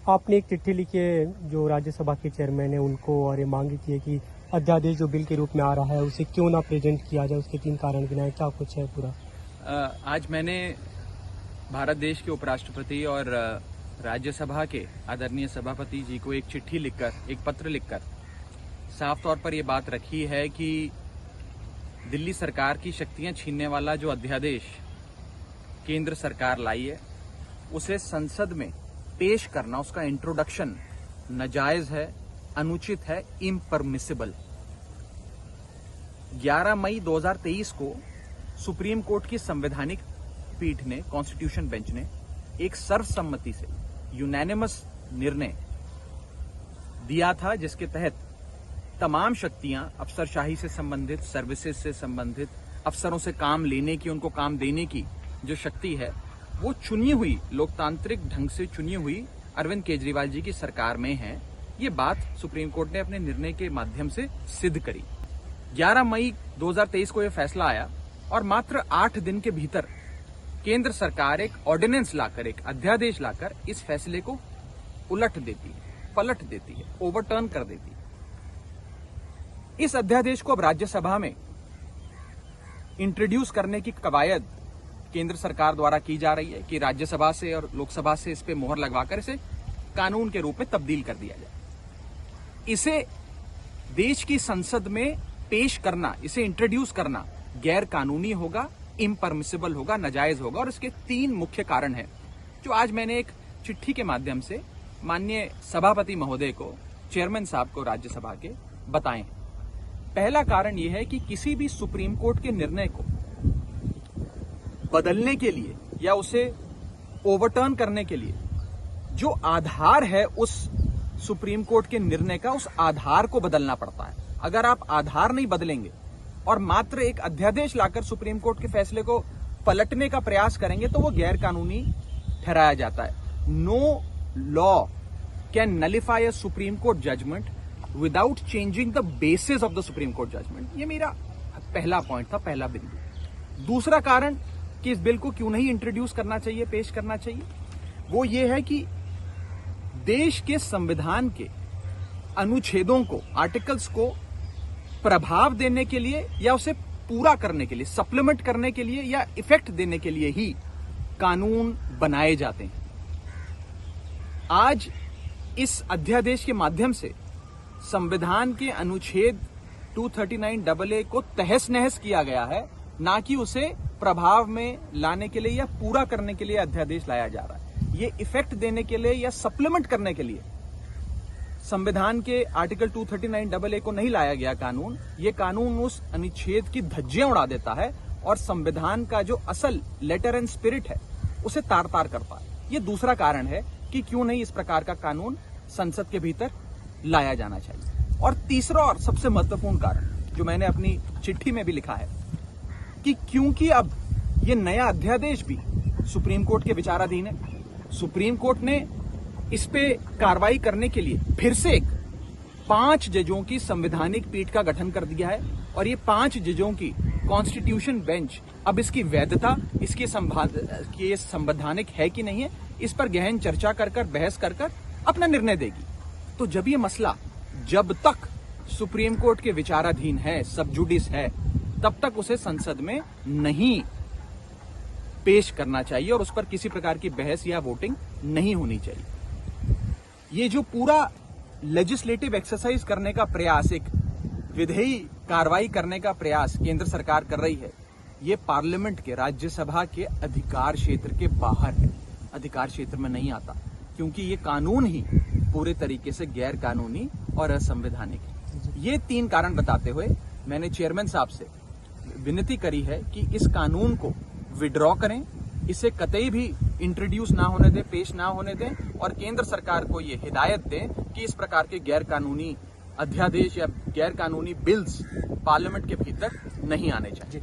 आपने एक चिट्ठी लिखी है जो राज्यसभा के चेयरमैन है उनको, और ये मांग की है कि अध्यादेश जो बिल के रूप में आ रहा है उसे क्यों ना प्रेजेंट किया जाए, उसके 3 कारण गिनाए, क्या कुछ है पूरा? आज मैंने भारत देश के उपराष्ट्रपति और राज्यसभा के आदरणीय सभापति जी को एक चिट्ठी लिखकर, एक पत्र लिखकर साफ तौर पर ये बात रखी है कि दिल्ली सरकार की शक्तियां छीनने वाला जो अध्यादेश केंद्र सरकार लाई है उसे संसद में पेश करना, उसका इंट्रोडक्शन नाजायज है, अनुचित है, इम्परमिसिबल। 11 मई 2023 को सुप्रीम कोर्ट की संवैधानिक पीठ ने, कॉन्स्टिट्यूशन बेंच ने एक सर्वसम्मति से यूनानिमस निर्णय दिया था, जिसके तहत तमाम शक्तियां अफसरशाही से संबंधित, सर्विसेज से संबंधित, अफसरों से काम लेने की, उनको काम देने की जो शक्ति है वो चुनी हुई, लोकतांत्रिक ढंग से चुनी हुई अरविंद केजरीवाल जी की सरकार में है। ये बात सुप्रीम कोर्ट ने अपने निर्णय के माध्यम से सिद्ध करी। 11 मई 2023 को यह फैसला आया और मात्र 8 दिन के भीतर केंद्र सरकार एक ऑर्डिनेंस लाकर, एक अध्यादेश लाकर इस फैसले को उलट देती है, पलट देती है, ओवरटर्न कर देती है। इस अध्यादेश को अब राज्यसभा में इंट्रोड्यूस करने की कवायद केंद्र सरकार द्वारा की जा रही है कि राज्यसभा से और लोकसभा से इस पे मोहर लगवाकर इसे कानून के रूप में तब्दील कर दिया जाए। इसे देश की संसद में पेश करना, इसे इंट्रोड्यूस करना गैर कानूनी होगा, इम्परमिसिबल होगा, नाजायज होगा, और इसके 3 मुख्य कारण हैं जो आज मैंने एक चिट्ठी के माध्यम से माननीय सभापति महोदय को, चेयरमैन साहब को राज्यसभा के बताए हैं। पहला कारण यह है कि किसी भी सुप्रीम कोर्ट के निर्णय को बदलने के लिए या उसे ओवरटर्न करने के लिए जो आधार है उस सुप्रीम कोर्ट के निर्णय का, उस आधार को बदलना पड़ता है। अगर आप आधार नहीं बदलेंगे और मात्र एक अध्यादेश लाकर सुप्रीम कोर्ट के फैसले को पलटने का प्रयास करेंगे तो वो गैर कानूनी ठहराया जाता है। No law can nullify a supreme court judgment without changing the basis of the supreme court judgment. ये मेरा पहला पॉइंट था, पहला बिंदु। दूसरा कारण कि इस बिल को क्यों नहीं इंट्रोड्यूस करना चाहिए, पेश करना चाहिए, वो ये है कि देश के संविधान के अनुच्छेदों को, आर्टिकल्स को प्रभाव देने के लिए या उसे पूरा करने के लिए, सप्लीमेंट करने के लिए या इफेक्ट देने के लिए ही कानून बनाए जाते हैं। आज इस अध्यादेश के माध्यम से संविधान के अनुच्छेद 239AA को तहस नहस किया गया है, ना कि उसे प्रभाव में लाने के लिए या पूरा करने के लिए अध्यादेश लाया जा रहा है। ये इफेक्ट देने के लिए या सप्लीमेंट करने के लिए संविधान के आर्टिकल 239AA को नहीं लाया गया कानून। ये कानून उस अनुच्छेद की धज्जियां उड़ा देता है और संविधान का जो असल लेटर एंड स्पिरिट है उसे तार तार करता है। ये दूसरा कारण है कि क्यों नहीं इस प्रकार का कानून संसद के भीतर लाया जाना चाहिए। और तीसरा और सबसे महत्वपूर्ण कारण जो मैंने अपनी चिट्ठी में भी लिखा है कि क्योंकि अब ये नया अध्यादेश भी सुप्रीम कोर्ट के विचाराधीन है। सुप्रीम कोर्ट ने इस पे कार्रवाई करने के लिए फिर से 5 जजों की संवैधानिक पीठ का गठन कर दिया है और ये 5 जजों की कॉन्स्टिट्यूशन बेंच अब इसकी वैधता, इसकी संवैधानिक है कि नहीं है, इस पर गहन चर्चा कर बहस कर अपना निर्णय देगी। तो जब ये मसला जब तक सुप्रीम कोर्ट के विचाराधीन है, सब जुडिस है, तब तक उसे संसद में नहीं पेश करना चाहिए और उस पर किसी प्रकार की बहस या वोटिंग नहीं होनी चाहिए। ये जो पूरा लेजिस्लेटिव एक्सरसाइज करने का प्रयास, एक विधेयी कार्रवाई करने का प्रयास केंद्र सरकार कर रही है, ये पार्लियामेंट के, राज्यसभा के अधिकार क्षेत्र के बाहर है, अधिकार क्षेत्र में नहीं आता, क्योंकि ये कानून ही पूरे तरीके से गैर कानूनी और असंवैधानिक है। ये 3 कारण बताते हुए मैंने चेयरमैन साहब से विनती करी है कि इस कानून को विड्रॉ करें, इसे कतई भी इंट्रोड्यूस ना होने दें, पेश ना होने दें, और केंद्र सरकार को ये हिदायत दें कि इस प्रकार के गैर कानूनी अध्यादेश या गैर कानूनी बिल्स पार्लियामेंट के भीतर नहीं आने चाहिए।